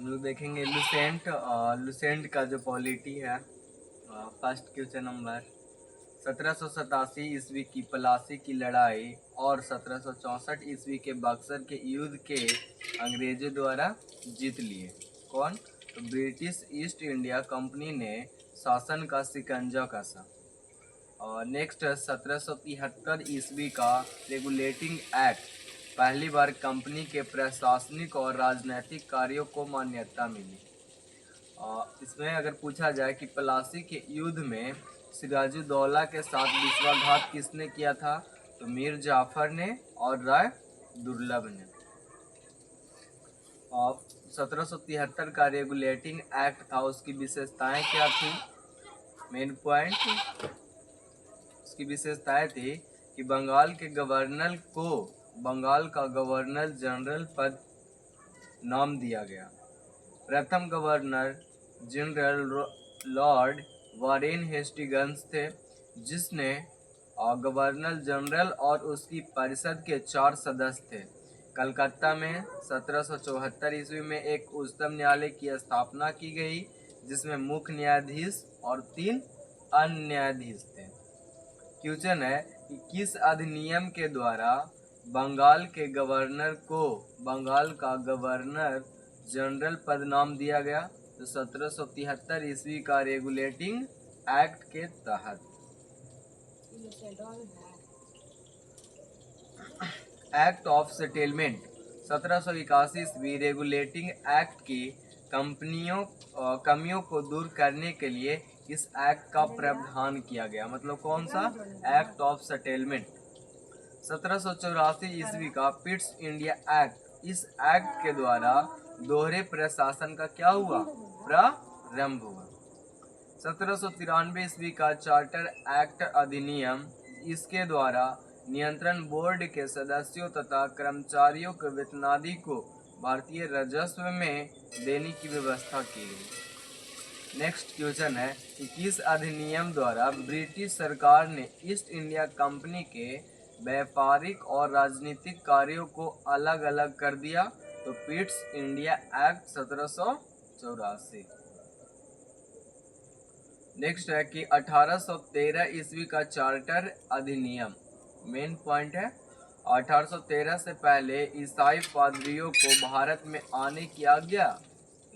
लोग देखेंगे Lucent. Lucent का जो पॉलिटी है, फर्स्ट क्वेश्चन नंबर 1787 ईस्वी की प्लासी की लड़ाई और 1764 ईस्वी के बक्सर के युद्ध के अंग्रेजों द्वारा जीत लिए। कौन? तो ब्रिटिश ईस्ट इंडिया कंपनी ने शासन का शिकंजा कसा। और नेक्स्ट 1773 ईस्वी का रेगुलेटिंग एक्ट, पहली बार कंपनी के प्रशासनिक और राजनीतिक कार्यों को मान्यता मिली। इसमें अगर पूछा जाए कि प्लासी के युद्ध में सिराजुद्दौला के साथ विश्वासघात किसने किया था, तो मीर जाफर ने और राय दुर्लभ ने। और 1773 का रेगुलेटिंग एक्ट था, उसकी विशेषताएं क्या थी? मेन पॉइंट, उसकी विशेषताएं थी कि बंगाल के गवर्नर को बंगाल का गवर्नर जनरल पद नाम दिया गया। प्रथम governor general Lord Warren Hastings थे, जिसने गवर्नर जनरल और उसकी परिषद के 4 सदस्य थे। कलकत्ता में 1774 ईस्वी में एक उच्चतम न्यायालय की स्थापना की गई, जिसमें मुख्य न्यायाधीश और 3 अन्य न्यायाधीश थे। क्वेश्चन है कि किस अधिनियम के द्वारा बंगाल के गवर्नर को बंगाल का गवर्नर जनरल पद नाम दिया गया? तो 1773 ईस्वी का रेगुलेटिंग एक्ट के तहत। एक्ट ऑफ सेटलमेंट 1781 ईस्वी रेगुलेटिंग एक्ट की कमियों को दूर करने के लिए इस एक्ट का प्रावधान किया गया। मतलब कौन सा? Act of settlement. 1784 ईस्वी का पिट्स इंडिया एक्ट, इस एक्ट के द्वारा दोहरे प्रशासन का क्या हुआ? प्रारंभ हुआ। 1793 ईस्वी का चार्टर एक्ट अधिनियम, इसके द्वारा नियंत्रण बोर्ड के सदस्यों तथा कर्मचारियों के वेतनादि को भारतीय राजस्व में देने की व्यवस्था की गई। नेक्स्ट क्वेश्चन है कि किस अधिनियम द्वारा ब्रिटिश सरकार ने ईस्ट इंडिया कंपनी के व्यापारिक और राजनीतिक कार्यों को अलग अलग कर दिया? तो पिट्स इंडिया एक्ट 1784। नेक्स्ट है कि 1813 ईस्वी का चार्टर अधिनियम, मेन पॉइंट है 1813 से पहले ईसाई पादरियों को भारत में आने की आज्ञा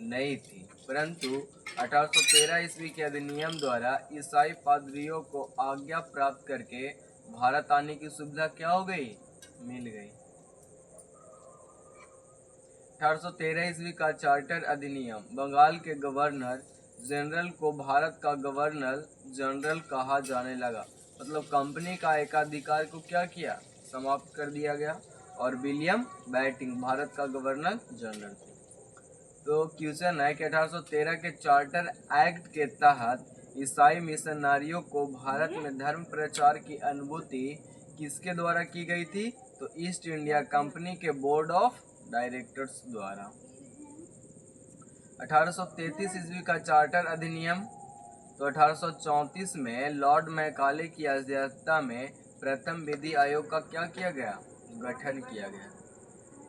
नहीं थी, परंतु 1813 ईस्वी के अधिनियम द्वारा ईसाई पादरियों को आज्ञा प्राप्त करके भारत आने की सुविधा क्या हो गई? मिल गई। 1813 ईस्वी का चार्टर अधिनियम, बंगाल के गवर्नर जनरल को भारत का गवर्नर जनरल कहा जाने लगा। मतलब कंपनी का एकाधिकार को क्या किया? समाप्त कर दिया गया। और विलियम बेंटिंक भारत का गवर्नर जनरल थे। तो क्वेश्चन है कि 1813 के चार्टर एक्ट के तहत ईसाई मिशनरियों को भारत में धर्म प्रचार की अनुभूति किसके द्वारा की गई थी? तो ईस्ट इंडिया कंपनी के बोर्ड ऑफ डायरेक्टर्स द्वारा। 1833 ईस्वी का चार्टर अधिनियम, तो 1834 में लॉर्ड मैकाले की अध्यक्षता में प्रथम विधि आयोग का क्या किया गया? गठन किया गया।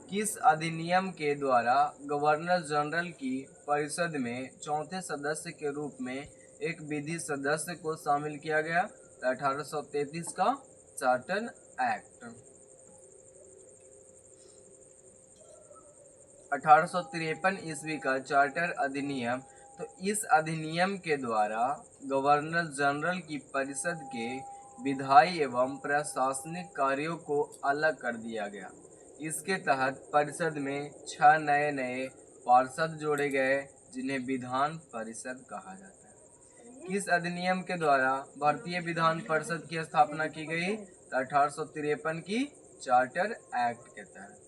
किस अधिनियम के द्वारा गवर्नर जनरल की परिषद में चौथे सदस्य के रूप में एक विधि सदस्य को शामिल किया गया? 1833 का चार्टर एक्ट। 1853 ईस्वी का चार्टर अधिनियम, तो इस अधिनियम के द्वारा गवर्नर जनरल की परिषद के विधायी एवं प्रशासनिक कार्यों को अलग कर दिया गया। इसके तहत परिषद में 6 नए पार्षद जोड़े गए, जिन्हें विधान परिषद कहा जाता है। किस अधिनियम के द्वारा भारतीय विधान परिषद की स्थापना की गई? 1853 की चार्टर एक्ट के तहत।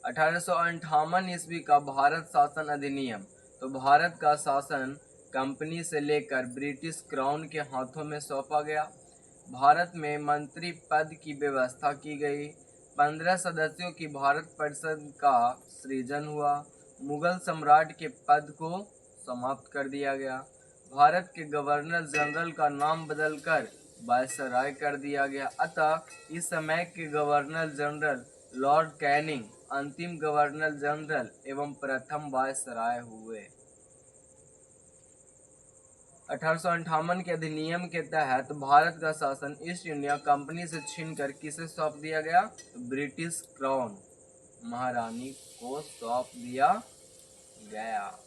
1858 ईस्वी का भारत शासन अधिनियम, तो भारत का शासन कंपनी से लेकर ब्रिटिश क्राउन के हाथों में सौंपा गया। भारत में मंत्री पद की व्यवस्था की गई। 15 सदस्यों की भारत परिषद का सृजन हुआ। मुगल सम्राट के पद को समाप्त कर दिया गया। भारत के गवर्नर जनरल का नाम बदलकर वायसराय कर दिया गया। अतः इस समय के गवर्नर जनरल लॉर्ड कैनिंग अंतिम गवर्नर जनरल एवं प्रथम वायसराय हुए। 1858 के अधिनियम के तहत भारत का शासन ईस्ट इंडिया कंपनी से छीनकर किसे सौंप दिया गया? तो ब्रिटिश क्राउन महारानी को सौंप दिया गया।